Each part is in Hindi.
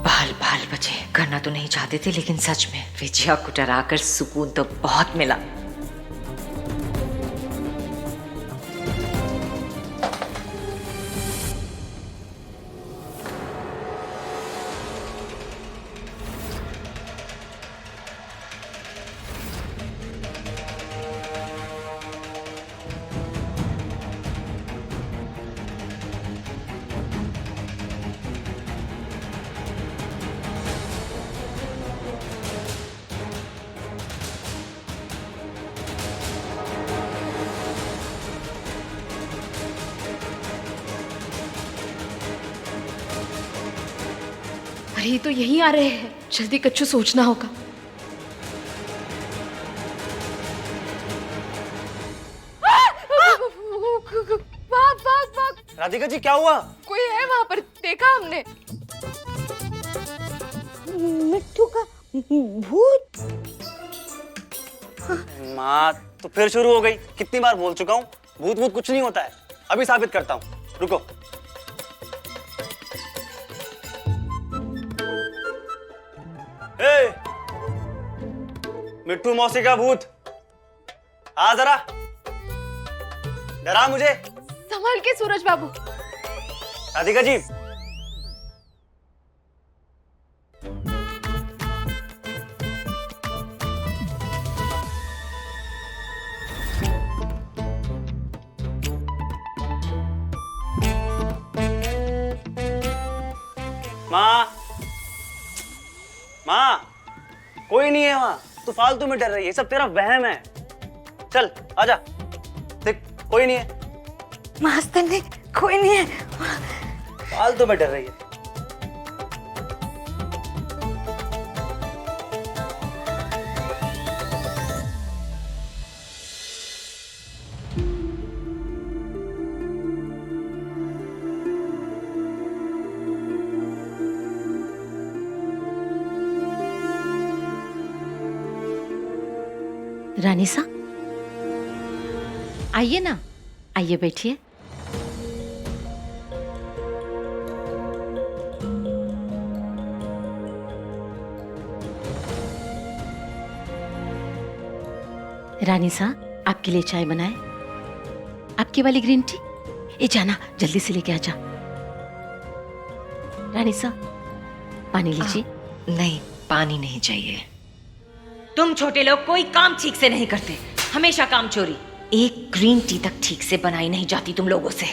बाल बाल बचे। करना तो नहीं चाहते थे, लेकिन सच में विजया को डराकर सुकून तो बहुत मिला। अरे ये तो यहीं आ रहे हैं, जल्दी कच्चू सोचना होगा। भाग भाग भाग। राधिका जी क्या हुआ? कोई है वहां पर, देखा हमने। मिट्टू का भूत। माँ तो फिर शुरू हो गई। कितनी बार बोल चुका हूँ, भूत भूत कुछ नहीं होता है। अभी साबित करता हूँ, रुको। मिट्टू मौसी का भूत, आ जरा, डरा मुझे। संभल के सूरज बाबू। राधिका जी, माँ माँ, कोई नहीं है वहां, तू फालतू में डर रही है, सब तेरा वहम है। चल आजा, देख कोई नहीं है। मास्टर ने कोई नहीं है। फालतू में डर रही है। रानीसा, आइए ना, आइए बैठिए। रानीसा, आपके लिए चाय बनाए? आपकी वाली ग्रीन टी? ये जाना, जल्दी से लेके आजा। रानीसा, पानी लीजिए। नहीं, पानी नहीं चाहिए। तुम छोटे लोग कोई काम ठीक से नहीं करते, हमेशा काम चोरी। एक ग्रीन टी तक ठीक से बनाई नहीं जाती तुम लोगों से।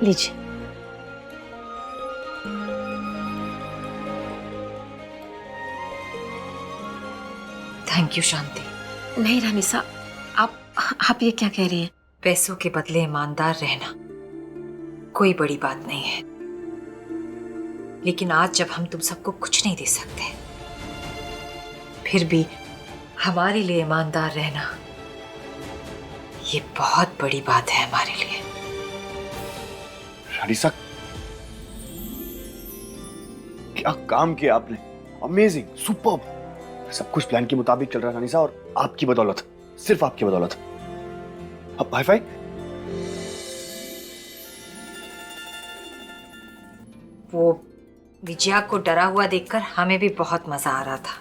लीजिए। थैंक यू शांति। नहीं रानीसा, आप ये क्या कह रही हैं? पैसों के बदले ईमानदार रहना कोई बड़ी बात नहीं है, लेकिन आज जब हम तुम सबको कुछ नहीं दे सकते, फिर भी हमारे लिए ईमानदार रहना ये बहुत बड़ी बात है हमारे लिए। रानीसा, क्या काम किया आपने, अमेजिंग, सुपर्ब। सब कुछ प्लान के मुताबिक चल रहा है रानीसा, और आपकी बदौलत, सिर्फ आपकी बदौलत। अब हाई फाई। वो विजया को डरा हुआ देखकर हमें भी बहुत मजा आ रहा था।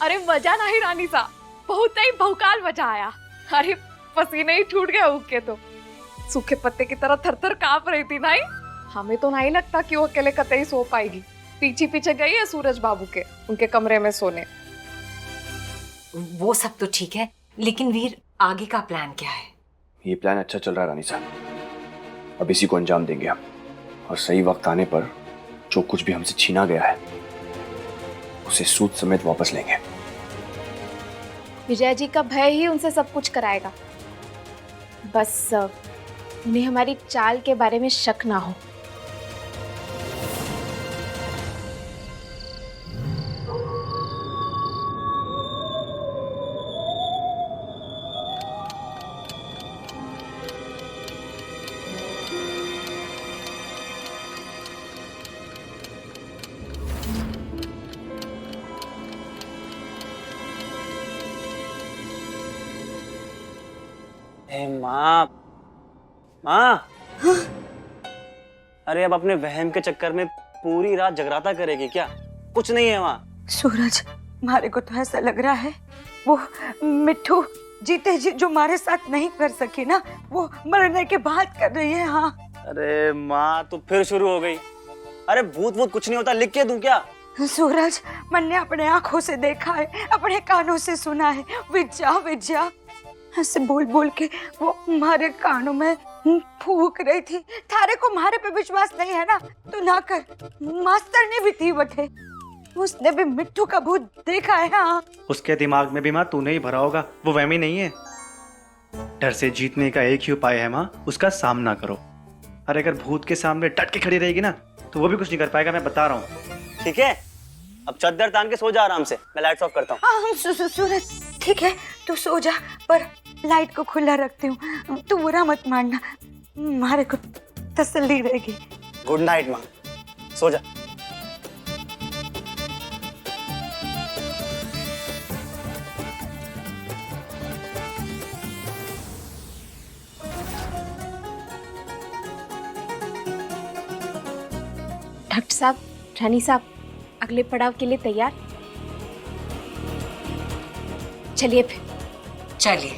अरे मजा नहीं रानीसा, बहुत ही भौकाल मजा आया। अरे पसीने ही छूट गए उग के, तो सूखे पत्ते की तरह थर-थर कांप रही थी। नहीं, हमें तो नहीं लगता कि वो अकेले कतई सो पाएगी। पीछे पीछे गई है सूरज बाबू के, उनके कमरे में सोने। वो सब तो ठीक है, लेकिन वीर आगे का प्लान क्या है? ये प्लान अच्छा चल रहा है रानीसा, अब इसी को अंजाम देंगे हम, और सही वक्त आने पर जो कुछ भी हमसे छीना गया है उसे सूद समेत वापस लेंगे। विजय जी का भय ही उनसे सब कुछ कराएगा। बस उन्हें हमारी चाल के बारे में शक ना हो। माँ, माँ, अरे अब अपने वहम के चक्कर में पूरी रात जगराता करेगी क्या? कुछ नहीं है वहाँ। सूरज, हमारे को तो ऐसा लग रहा है वो मिट्ठू जीते जी जो हमारे साथ नहीं कर सकी ना, वो मरने के बाद कर रही है। हाँ। अरे माँ, तो फिर शुरू हो गई। अरे भूत वूत कुछ नहीं होता, लिख के दूं क्या? सूरज, मैंने अपने आंखों से देखा है, अपने कानों से सुना है। विद्या विद्या ऐसे बोल बोल के वो हमारे कानों में फूक रही थी। थारे को हमारे पे विश्वास नहीं है ना, तो ना कर। मास्टर ने भी थी बटे, उसने भी मिट्टू का भूत देखा है। हाँ। उसके दिमाग में भी माँ तूने ही भरा होगा, वो वहमी नहीं है। डर से जीतने का एक ही उपाय है माँ, उसका सामना करो। अरे अगर भूत के सामने डट के खड़ी रहेगी ना, तो वो भी कुछ नहीं कर पाएगा, मैं बता रहा हूँ। ठीक है, अब चादर तान के सो जा आराम से, मैं लाइट्स ऑफ करता हूँ। हाँ सूरज, ठीक है तू सो जा, पर लाइट को खुला रखती हूँ, तू बुरा मत मानना, हमारे को तसल्ली रहेगी। गुड नाइट माँ, सो जा। डॉक्टर साहब, रानी साहब, अगले पड़ाव के लिए तैयार? चलिए फिर। चलिए।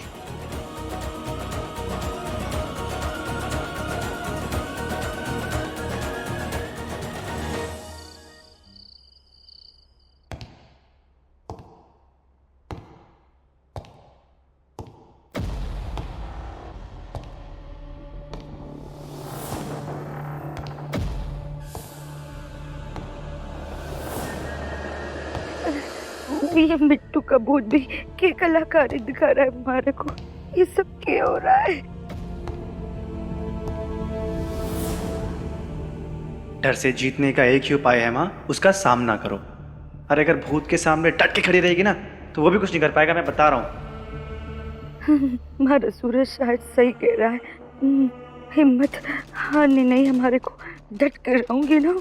ये मिट्टू का भूत भी क्या कलाकारी दिखा रहा है हमारे को, ये सब क्या हो रहा है? डर से जीतने का एक ही उपाय है माँ, उसका सामना करो। अरे अगर भूत के सामने डट के खड़ी रहेगी ना, तो वो भी कुछ नहीं कर पाएगा, मैं बता रहा हूँ। हमारा सूरज शायद सही कह रहा है, हिम्मत हारनी नहीं हमारे को, डट कर रहूंगी ना,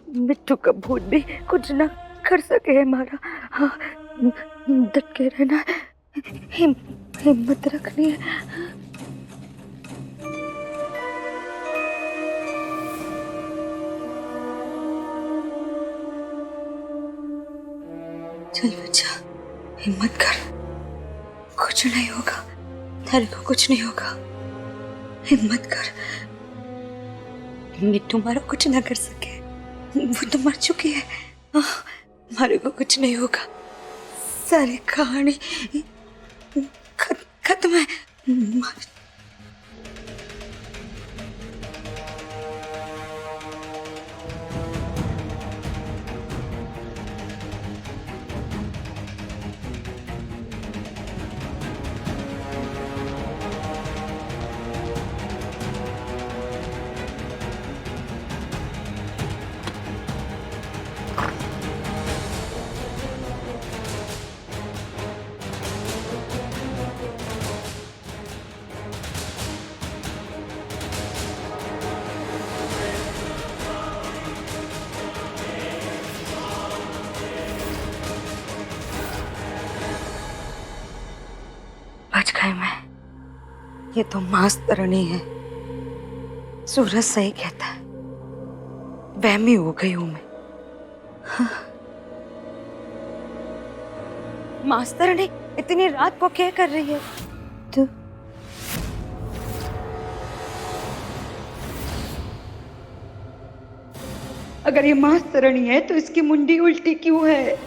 मिट्टू का भूत भी कुछ ना कर सके हमारा। हाँ, डट के रहना, हिम्मत रखनी है। चल बच्चा, हिम्मत कर, कुछ नहीं होगा, तेरे को कुछ नहीं होगा, हिम्मत कर। मिट्टू हमारा कुछ ना कर सके, वो तो मर चुकी है, हमारे को कुछ नहीं होगा। सारी कहानी खत्म है। बच गई मैं, ये तो मास्तरनी है। सूरज सही कहता है, वहमी हो गई हूं मैं। हाँ। मास्तरनी इतनी रात को क्या कर रही है? तो अगर ये मास्तरनी है तो इसकी मुंडी उल्टी क्यों है?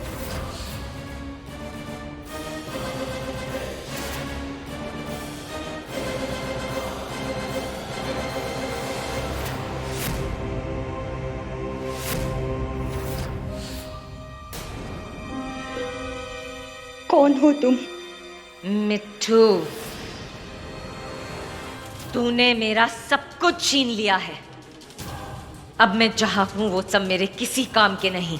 कौन हो तुम? मिट्टू, तूने मेरा सब कुछ छीन लिया है। अब मैं जहां हूं वो सब मेरे किसी काम के नहीं,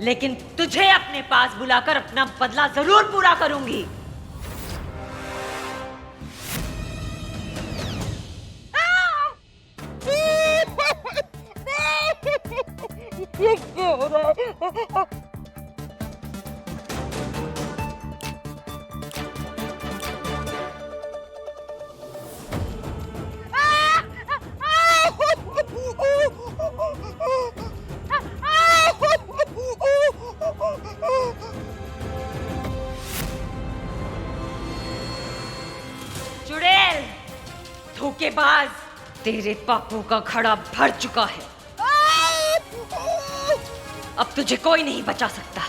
लेकिन तुझे अपने पास बुलाकर अपना बदला जरूर पूरा करूंगी। ये क्या हो रहा है? धोखेबाज, तेरे पापों का घड़ा भर चुका है। अब तुझे कोई नहीं बचा सकता।